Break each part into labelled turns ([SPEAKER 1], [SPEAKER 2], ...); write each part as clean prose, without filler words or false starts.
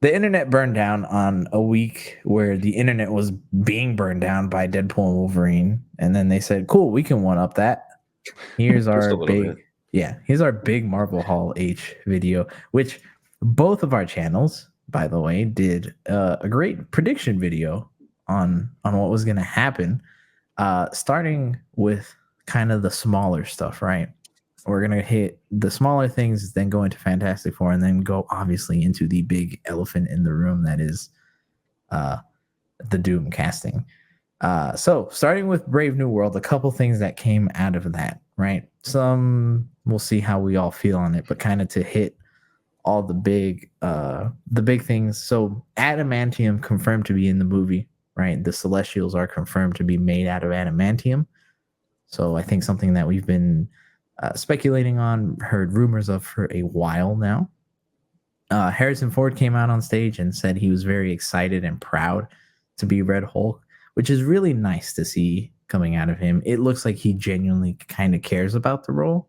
[SPEAKER 1] The internet burned down on a week where the internet was being burned down by Deadpool and Wolverine, and then they said, "Cool, we can one up that." Here's
[SPEAKER 2] Just
[SPEAKER 1] our
[SPEAKER 2] a little
[SPEAKER 1] big,
[SPEAKER 2] bit.
[SPEAKER 1] yeah, here's our big Marvel Hall H video, which both of our channels, by the way, did a great prediction video on what was going to happen. Starting with kind of the smaller stuff, right? We're gonna hit the smaller things, then go into Fantastic Four, and then go obviously into the big elephant in the room that is uh, the Doom casting. So starting with Brave New World, a couple things that came out of that, right? Some we'll see how we all feel on it, but kind of to hit all the big things. So adamantium confirmed to be in the movie, right? The Celestials are confirmed to be made out of adamantium. So I think something that we've been speculating on, heard rumors of for a while now. Harrison Ford came out on stage and said he was very excited and proud to be Red Hulk, which is really nice to see coming out of him. It looks like he genuinely kind of cares about the role.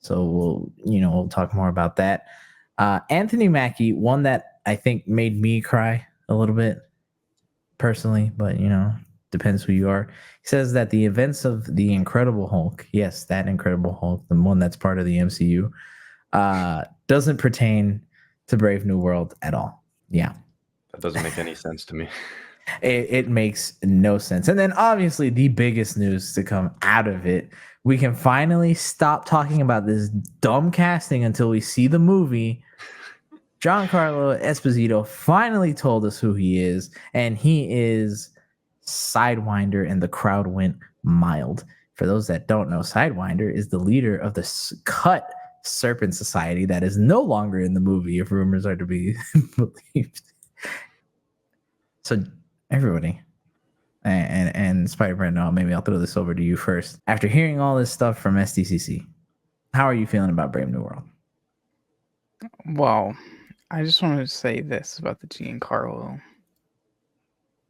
[SPEAKER 1] So we'll talk more about that. Anthony Mackie, one that I think made me cry a little bit personally, but depends who you are. He says that the events of the Incredible Hulk, yes, that Incredible Hulk, the one that's part of the MCU, doesn't pertain to Brave New World at all. Yeah.
[SPEAKER 2] That doesn't make any sense to me.
[SPEAKER 1] It makes no sense. And then obviously the biggest news to come out of it, we can finally stop talking about this dumb casting until we see the movie. Giancarlo Esposito finally told us who he is, and he is Sidewinder, and the crowd went mild. For those that don't know, Sidewinder is the leader of the cut Serpent Society that is no longer in the movie, if rumors are to be believed. So everybody, and Spider-Man, no, maybe I'll throw this over to you first. After hearing all this stuff from SDCC, how are you feeling about Brave New World?
[SPEAKER 3] Well, I just wanted to say this about the Giancarlo.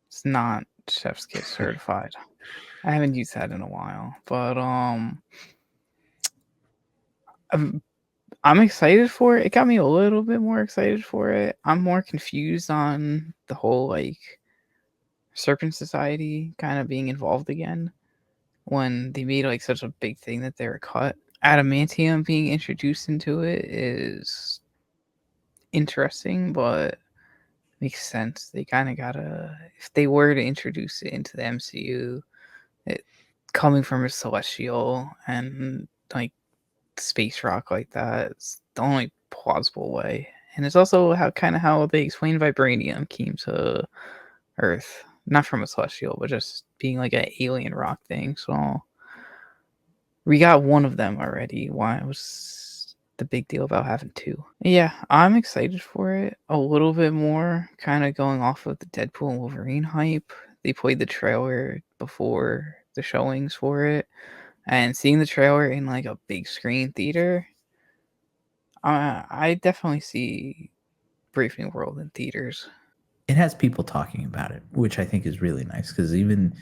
[SPEAKER 3] It's not Chef's Kiss certified. I haven't used that in a while, but I'm excited for it. It got me a little bit more excited for it. I'm more confused on the whole like Serpent Society kind of being involved again when they made like such a big thing that they were cut. Adamantium being introduced into it is interesting, but makes sense. They kind of gotta, if they were to introduce it into the MCU, it coming from a celestial and like space rock like that, it's the only plausible way. And it's also how they explain vibranium came to Earth, not from a celestial, but just being like an alien rock thing. So we got one of them already. Why was the big deal about having two? Yeah, I'm excited for it a little bit more, kind of going off of the Deadpool and Wolverine hype. They played the trailer before the showings for it, and seeing the trailer in like a big screen theater, I definitely see Brave New World in theaters.
[SPEAKER 1] It has people talking about it, which I think is really nice because even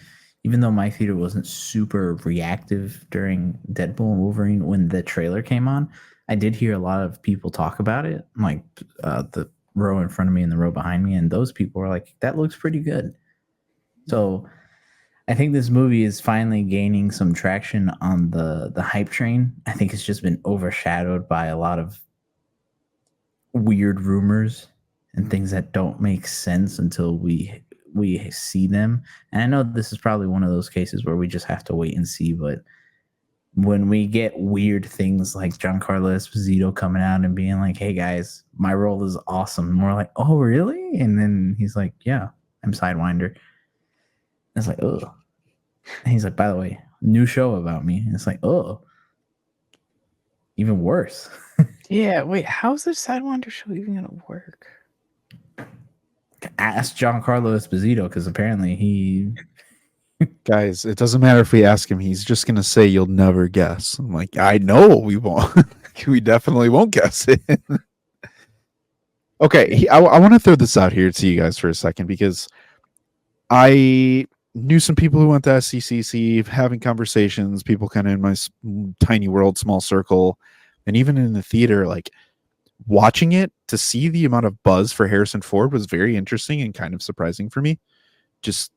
[SPEAKER 1] though my theater wasn't super reactive during Deadpool and Wolverine when the trailer came on, I did hear a lot of people talk about it, like the row in front of me and the row behind me, and those people were like, "That looks pretty good." So I think this movie is finally gaining some traction on the hype train. I think it's just been overshadowed by a lot of weird rumors and things that don't make sense until we see them. And I know this is probably one of those cases where we just have to wait and see, but when we get weird things like Giancarlo Esposito coming out and being like, "Hey guys, my role is awesome," and we're like, "Oh really?" And then he's like, "Yeah, I'm Sidewinder." And it's like, "Oh," and he's like, "By the way, new show about me." And it's like, "Oh, even worse."
[SPEAKER 3] Yeah, wait, how's this Sidewinder show even gonna work?
[SPEAKER 1] Ask Giancarlo Esposito because apparently he
[SPEAKER 4] Guys, it doesn't matter if we ask him. He's just going to say you'll never guess. I'm like, I know we won't. We definitely won't guess it. Okay, I want to throw this out here to you guys for a second because I knew some people who went to SDCC, having conversations, people kind of in my tiny world, small circle, and even in the theater, like watching it, to see the amount of buzz for Harrison Ford was very interesting and kind of surprising for me. Just,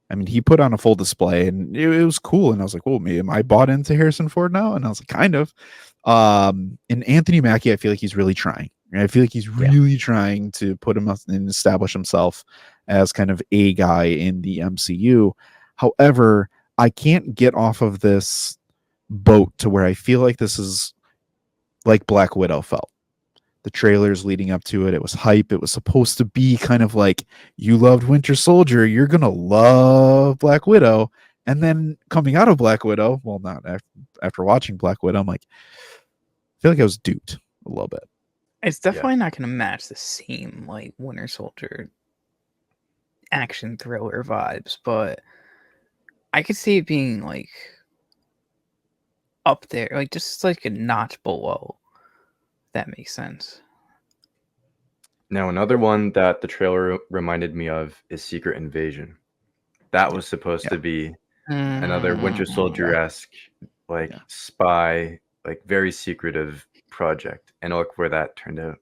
[SPEAKER 4] I mean, he put on a full display and it was cool. And I was like, well, am I bought into Harrison Ford now? And I was like, kind of. And Anthony Mackie, I feel like he's really trying. I feel like he's really trying to put him up and establish himself as kind of a guy in the MCU. However, I can't get off of this boat to where I feel like this is like Black Widow felt. The trailers leading up to it, it was hype. It was supposed to be kind of like, you loved Winter Soldier, you're going to love Black Widow. And then coming out of Black Widow, well, not after watching Black Widow, I'm like, I feel like I was duped a little bit.
[SPEAKER 3] It's definitely not going to match the same like Winter Soldier action thriller vibes, but I could see it being like up there, like just like a notch below. That makes sense.
[SPEAKER 2] Now, another one that the trailer reminded me of is Secret Invasion. That was supposed to be another Winter Soldier-esque, like spy, like very secretive project. And look where that turned out.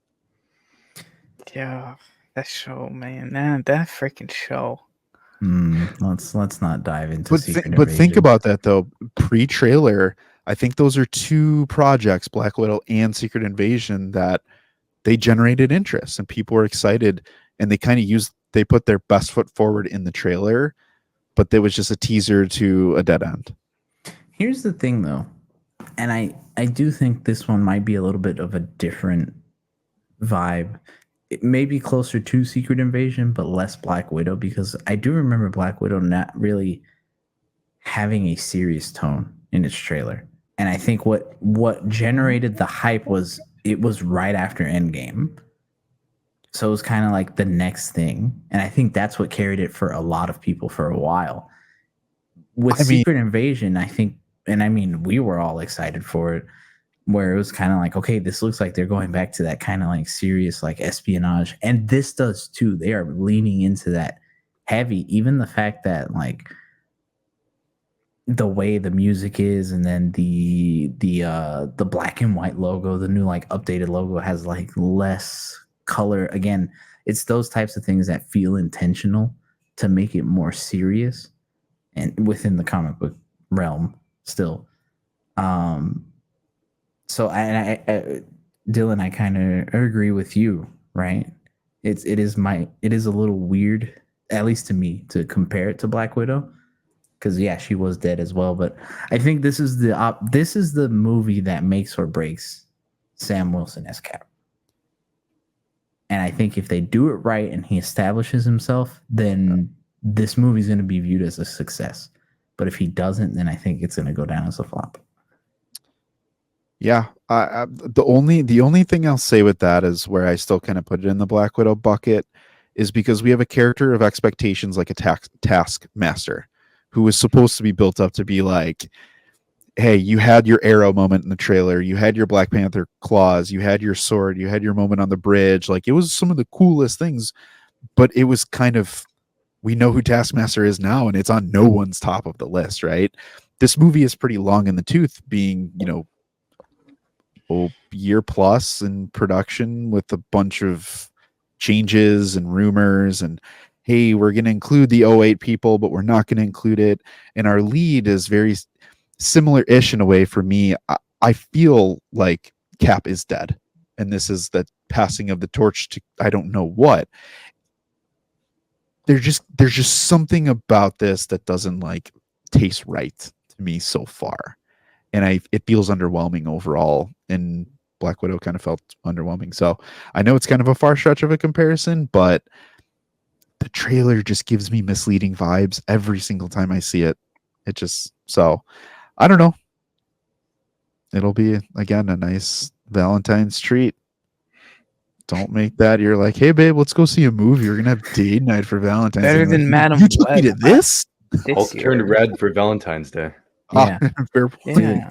[SPEAKER 3] Yeah, that show, man. That freaking show.
[SPEAKER 1] Let's not dive into Secret
[SPEAKER 4] But think
[SPEAKER 1] Invasion.
[SPEAKER 4] about that though. Pre-trailer, I think those are two projects, Black Widow and Secret Invasion, that they generated interest and people were excited, and they put their best foot forward in the trailer, but there was just a teaser to a dead end.
[SPEAKER 1] Here's the thing though, and I do think this one might be a little bit of a different vibe. It may be closer to Secret Invasion, but less Black Widow, because I do remember Black Widow not really having a serious tone in its trailer. And I think what generated the hype was it was right after Endgame. So it was kind of like the next thing. And I think that's what carried it for a lot of people for a while. With Secret Invasion, I think, and I mean, we were all excited for it, where it was kind of like, okay, this looks like they're going back to that kind of like serious like espionage. And this does too. They are leaning into that heavy. Even the fact that like the way the music is, and then the black and white logo, the new like updated logo has like less color. Again, it's those types of things that feel intentional to make it more serious and within the comic book realm still. So I Dylan, I kind of agree with you, right? It is a little weird, at least to me, to compare it to Black Widow, because yeah, she was dead as well. But I think this is the movie that makes or breaks Sam Wilson as Cap. And I think if they do it right and he establishes himself, then this movie is going to be viewed as a success. But if he doesn't, then I think it's going to go down as a flop.
[SPEAKER 4] Yeah, the only thing I'll say with that is where I still kind of put it in the Black Widow bucket is because we have a character of expectations like a taskmaster who was supposed to be built up to be like, hey, you had your arrow moment in the trailer, you had your Black Panther claws, you had your sword, you had your moment on the bridge. Like, it was some of the coolest things, but it was kind of, we know who Taskmaster is now, and it's on no one's top of the list, right? This movie is pretty long in the tooth, being, year plus in production with a bunch of changes and rumors, and hey, we're going to include the 08 people, but we're not going to include it. And our lead is very similar-ish in a way for me. I feel like Cap is dead, and this is the passing of the torch to I don't know what. There's just something about this that doesn't like taste right to me so far, and it feels underwhelming overall. And Black Widow kind of felt underwhelming. So I know it's kind of a far stretch of a comparison, but the trailer just gives me misleading vibes every single time I see it. So I don't know. It'll be again a nice Valentine's treat. Don't make that. You're like, hey babe, let's go see a movie. We're gonna have date night for Valentine's.
[SPEAKER 3] Better than
[SPEAKER 4] like,
[SPEAKER 3] Madam
[SPEAKER 4] You took me to
[SPEAKER 3] Web.
[SPEAKER 4] this?
[SPEAKER 2] Hulk turned red for Valentine's Day.
[SPEAKER 1] Yeah.
[SPEAKER 4] Fair point.
[SPEAKER 3] Yeah.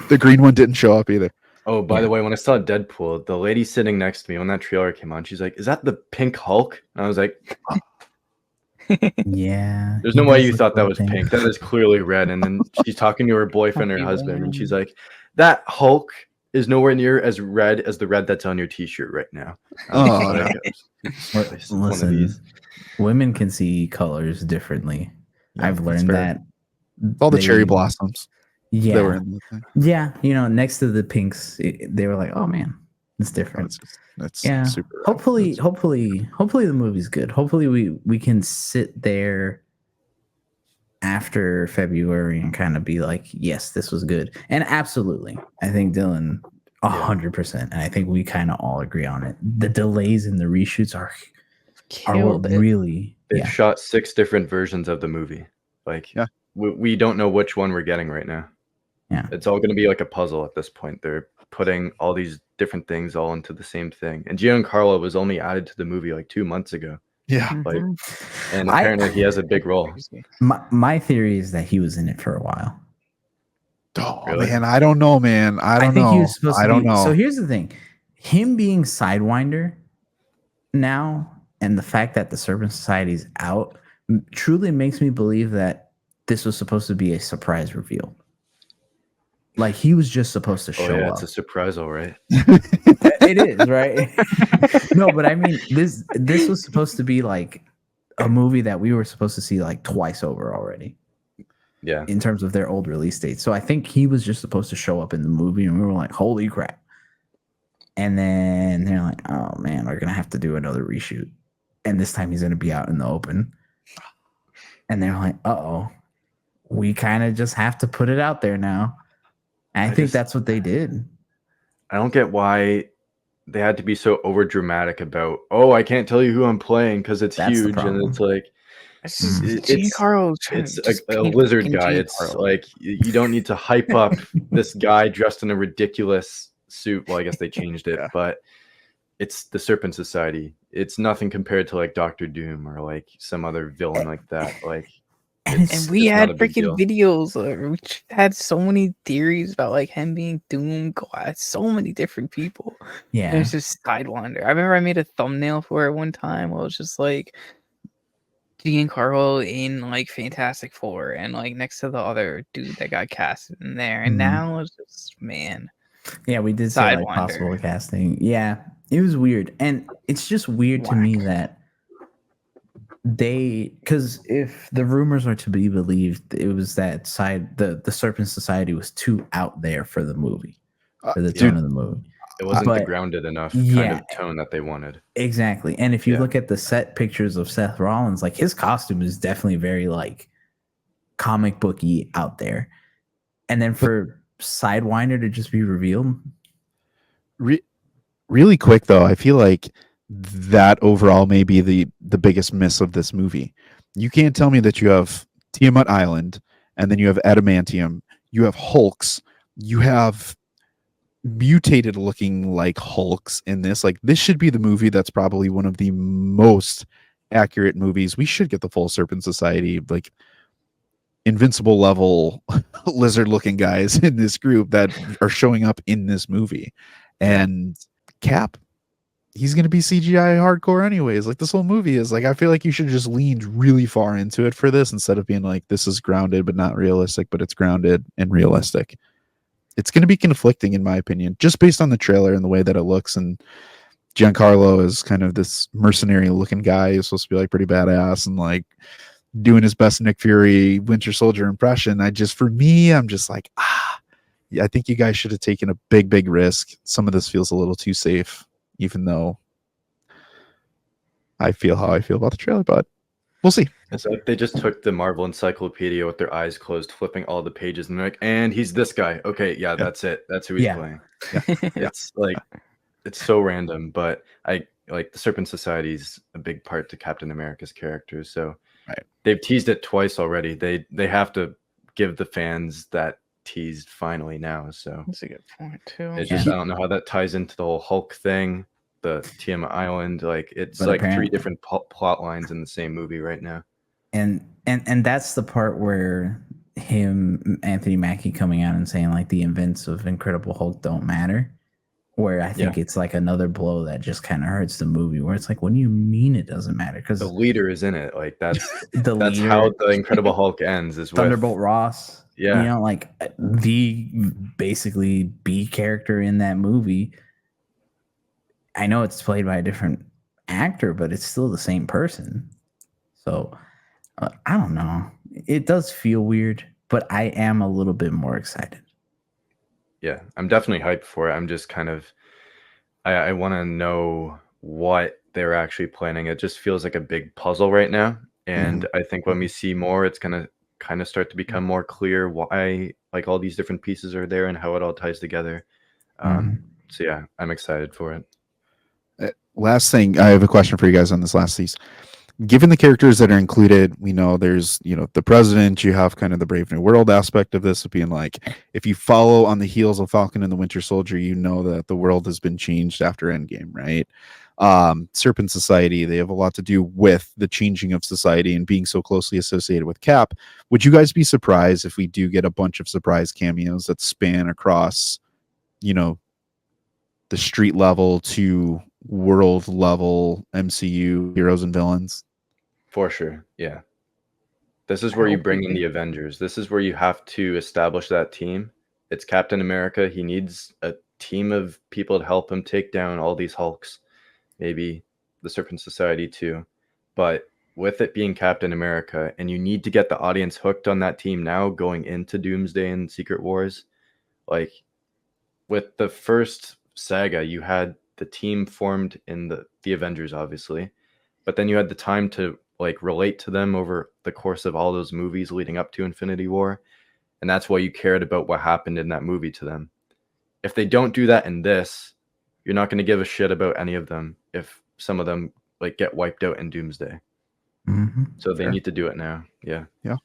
[SPEAKER 4] The green one didn't show up either.
[SPEAKER 2] Oh, by the way, when I saw Deadpool, the lady sitting next to me when that trailer came on, she's like, "Is that the pink Hulk?" And I was like,
[SPEAKER 1] Yeah.
[SPEAKER 2] "There's no way you thought that was pink. That is clearly red." And then she's talking to her boyfriend or husband, and she's like, "That Hulk is nowhere near as red as the red that's on your T-shirt right now.
[SPEAKER 4] Oh,
[SPEAKER 2] Like, it's one of
[SPEAKER 1] Listen,
[SPEAKER 2] these.
[SPEAKER 1] women can see colors differently.
[SPEAKER 4] Yeah,
[SPEAKER 1] I've
[SPEAKER 4] that's
[SPEAKER 1] learned
[SPEAKER 4] fair.
[SPEAKER 1] that.
[SPEAKER 4] All the cherry
[SPEAKER 1] They-
[SPEAKER 4] blossoms that were
[SPEAKER 1] Yeah,
[SPEAKER 4] in the thing.
[SPEAKER 1] yeah. You know, next to the pinks, they were like, "Oh man, it's
[SPEAKER 4] Oh,
[SPEAKER 1] different."
[SPEAKER 4] that's
[SPEAKER 1] Yeah.
[SPEAKER 4] super.
[SPEAKER 1] Hopefully
[SPEAKER 4] That's-
[SPEAKER 1] the movie's good. Hopefully we can sit there after February and kind of be like, yes, this was good. And absolutely, I think Dylan 100%, and I think we kind of all agree on it. The delays in the reshoots are
[SPEAKER 3] Killed
[SPEAKER 1] what
[SPEAKER 3] it.
[SPEAKER 1] really
[SPEAKER 2] They've shot 6 different versions of the movie. Like,
[SPEAKER 4] Yeah.
[SPEAKER 2] we don't know which one we're getting right now.
[SPEAKER 1] Yeah.
[SPEAKER 2] It's all going to be like a puzzle at this point. They're putting all these different things all into the same thing. And Giancarlo was only added to the movie like 2 months ago.
[SPEAKER 4] Yeah.
[SPEAKER 2] Like,
[SPEAKER 3] Mhm.
[SPEAKER 2] and apparently he has a big role.
[SPEAKER 3] Crazy.
[SPEAKER 1] my theory is that he was in it for a while.
[SPEAKER 4] Oh
[SPEAKER 2] Really?
[SPEAKER 4] man, I don't know, man. I don't
[SPEAKER 1] think
[SPEAKER 4] know.
[SPEAKER 1] he was supposed to
[SPEAKER 4] I don't
[SPEAKER 1] be.
[SPEAKER 4] know.
[SPEAKER 1] So here's the thing: him being Sidewinder now, and the fact that the Serpent Society's out, truly makes me believe that this was supposed to be a surprise reveal. Like he was just supposed to show
[SPEAKER 2] Oh yeah,
[SPEAKER 1] up.
[SPEAKER 2] it's a surprise, all right.
[SPEAKER 1] It is, right? No, but I mean, this was supposed to be like a movie that we were supposed to see like twice over already
[SPEAKER 2] Yeah.
[SPEAKER 1] in terms of their old release dates. So I think he was just supposed to show up in the movie, and we were like, "Holy crap!" And then they're like, "Oh man, we're gonna have to do another reshoot, and this time he's gonna be out in the open." And they're like, "Uh-oh, we kind of just have to put it out there now." And I think that's what they did.
[SPEAKER 2] I don't get why they had to be so over dramatic about, oh, I can't tell you who I'm playing because it's
[SPEAKER 1] That's the
[SPEAKER 2] huge, and
[SPEAKER 1] problem.
[SPEAKER 2] it's like
[SPEAKER 3] It's just
[SPEAKER 2] It's-
[SPEAKER 3] Giancarlo trying
[SPEAKER 2] it's
[SPEAKER 3] to just
[SPEAKER 2] a
[SPEAKER 3] paint
[SPEAKER 2] lizard
[SPEAKER 3] fucking
[SPEAKER 2] guy. It's
[SPEAKER 3] Giancarlo.
[SPEAKER 2] like you don't need to hype up this guy dressed in a ridiculous suit. Well, I guess they changed it,
[SPEAKER 4] Yeah.
[SPEAKER 2] but it's the Serpent Society. It's nothing compared to like Doctor Doom or like some other villain like that. Like,
[SPEAKER 1] And
[SPEAKER 2] it's,
[SPEAKER 3] And we
[SPEAKER 2] it's
[SPEAKER 3] had
[SPEAKER 2] not a big
[SPEAKER 3] freaking
[SPEAKER 2] deal.
[SPEAKER 3] videos. Which had so many theories about like him being Doom. God, so many different people.
[SPEAKER 1] Yeah,
[SPEAKER 3] And it's just Sidewinder. I remember I made a thumbnail for it one time. Where it was just like Giancarlo in like Fantastic Four, and like next to the other dude that got casted in there. And
[SPEAKER 1] Mhm.
[SPEAKER 3] now it's just man.
[SPEAKER 1] yeah, we did say like
[SPEAKER 3] Sidewinder.
[SPEAKER 1] possible casting. Yeah, it was weird, and it's just weird to me that because if the rumors are to be believed, it was that the Serpent Society was too out there for the movie, for the
[SPEAKER 2] Dude,
[SPEAKER 1] tone of the movie.
[SPEAKER 2] It wasn't the
[SPEAKER 1] But-
[SPEAKER 2] grounded enough kind
[SPEAKER 1] yeah.
[SPEAKER 2] of tone that they wanted.
[SPEAKER 1] Exactly. And if you
[SPEAKER 2] Yeah.
[SPEAKER 1] look at the set pictures of Seth Rollins, like his costume is definitely very like comic booky out there. And then for Sidewinder to just be revealed,
[SPEAKER 4] Really quick though, I feel like that overall may be the biggest miss of this movie. You can't tell me that you have Tiamat Island, and then you have Adamantium, you have Hulks, you have mutated looking like Hulks in this. Like this should be the movie that's probably one of the most accurate movies. We should get the full Serpent Society, like invincible level lizard looking guys in this group that are showing up in this movie. And Cap, he's going to be CGI hardcore anyways. Like this whole movie is like, I feel like you should just leaned really far into it for this instead of being like, this is grounded but not realistic, but it's grounded and realistic. It's going to be conflicting in my opinion, just based on the trailer and the way that it looks. And Giancarlo is kind of this mercenary looking guy who's supposed to be like pretty badass and like doing his best Nick Fury Winter Soldier impression. For me, I'm just like, yeah, I think you guys should have taken a big risk. Some of this feels a little too safe, even though I feel how I feel about the trailer, but we'll see.
[SPEAKER 2] It's like they just took the Marvel Encyclopedia with their eyes closed, flipping all the pages, and they're like, and he's this guy. Okay, yeah, that's it. That's who he's
[SPEAKER 1] Yeah.
[SPEAKER 2] playing. It's like, it's so random, but I like the Serpent Society's a big part to Captain America's character. So
[SPEAKER 4] Right.
[SPEAKER 2] they've teased it twice already. They have to give the fans that teased finally now. So
[SPEAKER 3] That's a good point too.
[SPEAKER 2] it's just, I don't know how that ties into the whole Hulk thing, the Tiamat Island. Like it's
[SPEAKER 1] But
[SPEAKER 2] like three
[SPEAKER 1] apparently-
[SPEAKER 2] different plot lines in the same movie right now.
[SPEAKER 1] and that's the part where Anthony Mackie coming out and saying like the events of Incredible Hulk don't matter, where I think it's like another blow that just kind of hurts the movie, where it's like, what do you mean it doesn't matter? Because
[SPEAKER 2] The leader is in it. Like that's
[SPEAKER 1] the
[SPEAKER 2] that's
[SPEAKER 1] leader,
[SPEAKER 2] how the Incredible Hulk ends. Is with
[SPEAKER 1] Thunderbolt Ross,
[SPEAKER 2] Yeah.
[SPEAKER 1] You know, like the basically B character in that movie. I know it's played by a different actor, but it's still the same person. So I don't know. It does feel weird, but I am a little bit more excited.
[SPEAKER 2] Yeah, I'm definitely hyped for it. I'm just kind of I want to know what they're actually planning. It just feels like a big puzzle right now, and I think when we see more, it's gonna kind of start to become more clear why like all these different pieces are there and how it all ties together. So yeah, I'm excited for it.
[SPEAKER 4] Last thing, I have a question for you guys on this last piece. Given the characters that are included, we know there's, the president, you have kind of the Brave New World aspect of this, of being like, if you follow on the heels of Falcon and the Winter Soldier, you know that the world has been changed after Endgame, right? Serpent Society, they have a lot to do with the changing of society and being so closely associated with Cap. Would you guys be surprised if we do get a bunch of surprise cameos that span across, the street level to world level MCU heroes and villains?
[SPEAKER 2] For sure. Yeah. This is where you bring in the Avengers. This is where you have to establish that team. It's Captain America. He needs a team of people to help him take down all these Hulks. Maybe the Serpent Society too. But with it being Captain America, and you need to get the audience hooked on that team now going into Doomsday and Secret Wars. Like with the first saga, you had the team formed in the Avengers, obviously. But then you had the time to like relate to them over the course of all those movies leading up to Infinity War. And that's why you cared about what happened in that movie to them. If they don't do that in this, you're not going to give a shit about any of them if some of them like get wiped out in Doomsday. So they need to do it now. Yeah.
[SPEAKER 4] Yeah.